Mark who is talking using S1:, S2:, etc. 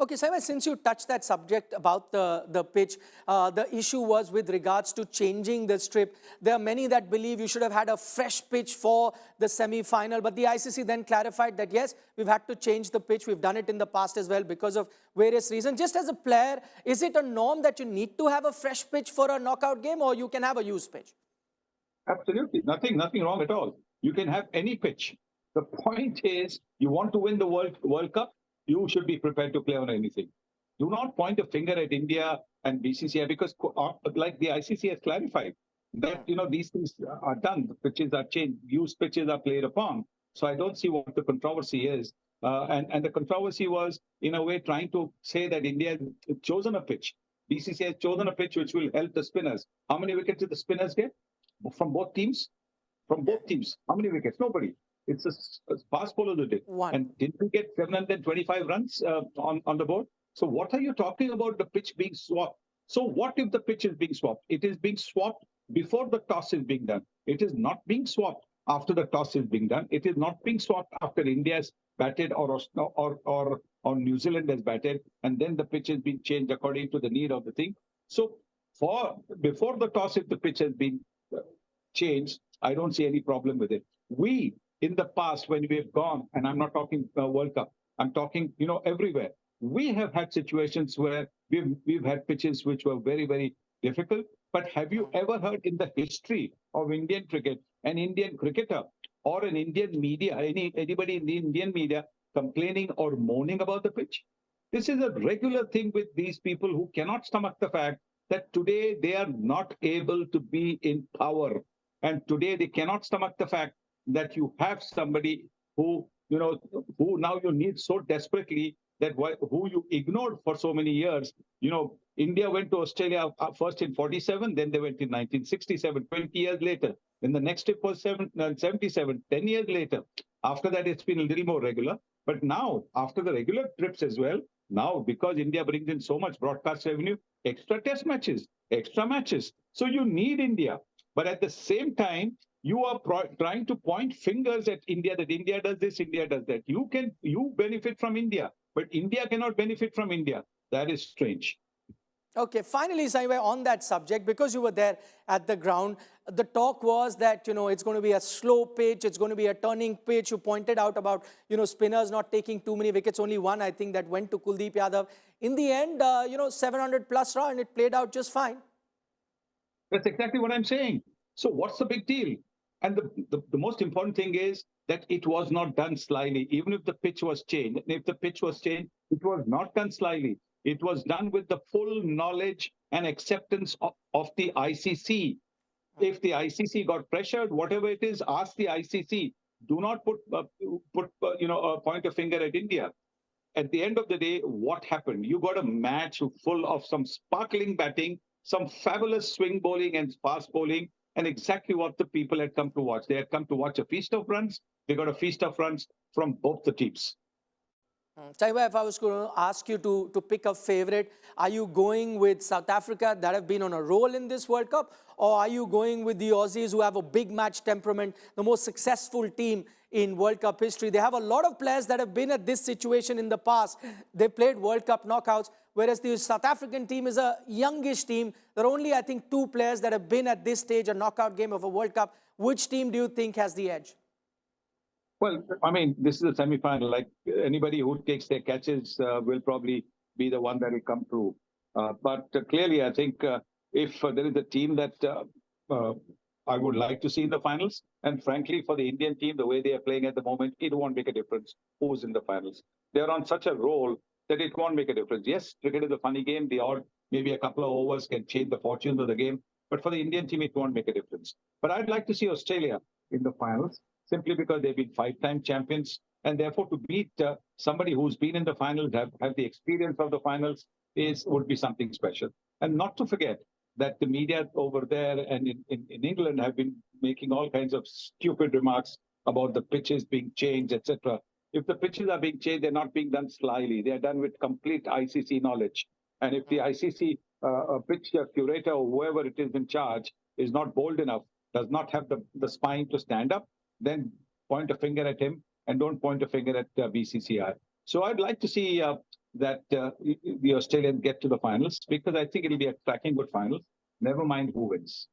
S1: Okay, Saima, since you touched that subject about the pitch, the issue was with regards to changing the strip. There are many that believe you should have had a fresh pitch for the semi-final, but the ICC then clarified that yes, we've had to change the pitch. We've done it in the past as well because of various reasons. Just as a player, is it a norm that you need to have a fresh pitch for a knockout game, or you can have a used pitch?
S2: Absolutely. Nothing wrong at all. You can have any pitch. The point is, you want to win the World Cup, you should be prepared to play on anything. Do not point a finger at India and BCCI because, like the ICC has clarified, that these things are done. The pitches are changed. Used pitches are played upon. So I don't see what the controversy is. And the controversy was, in a way, trying to say that India has chosen a pitch. BCCI has chosen a pitch which will help the spinners. How many wickets did the spinners get? From both teams? From both teams. How many wickets? Nobody. It's a fast bowler who did. And didn't we get 725 runs on the board? So what are you talking about the pitch being swapped? So what if the pitch is being swapped? It is being swapped before the toss is being done. It is not being swapped after the toss is being done. It is not being swapped after India has batted or New Zealand has batted, and then the pitch is being changed according to the need of the thing. So before the toss, if the pitch has been changed, I don't see any problem with it. We, in the past, when we have gone, and I'm not talking World Cup, I'm talking, everywhere. We have had situations where we've had pitches which were very, very difficult. But have you ever heard in the history of Indian cricket, an Indian cricketer or an Indian media, anybody in the Indian media complaining or moaning about the pitch? This is a regular thing with these people who cannot stomach the fact that today they are not able to be in power. And today they cannot stomach the fact that you have somebody who now you need so desperately, that who you ignored for so many years. India went to Australia first in 47, then they went in 1967, 20 years later. Then the next trip was 77, 10 years later. After that, it's been a little more regular. But now, after the regular trips as well, now because India brings in so much broadcast revenue, extra test matches, extra matches. So you need India. But at the same time, you are trying to point fingers at India, that India does this, India does that. You benefit from India, but India cannot benefit from India. That is strange.
S1: Okay, finally, Saima, on that subject, because you were there at the ground, the talk was that, it's going to be a slow pitch, it's going to be a turning pitch. You pointed out about, spinners not taking too many wickets, only one, I think, that went to Kuldeep Yadav. In the end, 700 plus run, it played out just fine.
S2: That's exactly what I'm saying. So what's the big deal? And the most important thing is that it was not done slyly. Even if the pitch was changed, and if the pitch was changed, it was not done slyly. It was done with the full knowledge and acceptance of the ICC. If the ICC got pressured, whatever it is, ask the ICC. Do not point a finger at India. At the end of the day, what happened? You got a match full of some sparkling batting, some fabulous swing bowling and fast bowling, and exactly what the people had come to watch. They had come to watch a feast of runs. They got a feast of runs from both the teams.
S1: Saima, if I was going to ask you to pick a favorite, are you going with South Africa that have been on a roll in this World Cup? Or are you going with the Aussies who have a big match temperament, the most successful team in World Cup history? They have a lot of players that have been at this situation in the past. They played World Cup knockouts, whereas the South African team is a youngish team. There are only, I think, 2 players that have been at this stage, a knockout game of a World Cup. Which team do you think has the edge?
S2: Well, I mean, this is a semi-final. Like anybody who takes their catches will probably be the one that will come through. But clearly, I think if there is a team that I would like to see in the finals, and frankly, for the Indian team, the way they are playing at the moment, it won't make a difference who's in the finals. They're on such a roll that it won't make a difference. Yes, cricket is a funny game. The odd, maybe a couple of overs can change the fortunes of the game. But for the Indian team, it won't make a difference. But I'd like to see Australia in the finals, simply because they've been 5-time champions. And therefore, to beat somebody who's been in the finals, have the experience of the finals, would be something special. And not to forget that the media over there and in England have been making all kinds of stupid remarks about the pitches being changed, etc. If the pitches are being changed, they're not being done slyly. They're done with complete ICC knowledge. And if the ICC pitch curator or whoever it is in charge is not bold enough, does not have the spine to stand up, then point a finger at him and don't point a finger at BCCI. So I'd like to see that the Australians get to the finals, because I think it'll be a cracking good final. Never mind who wins.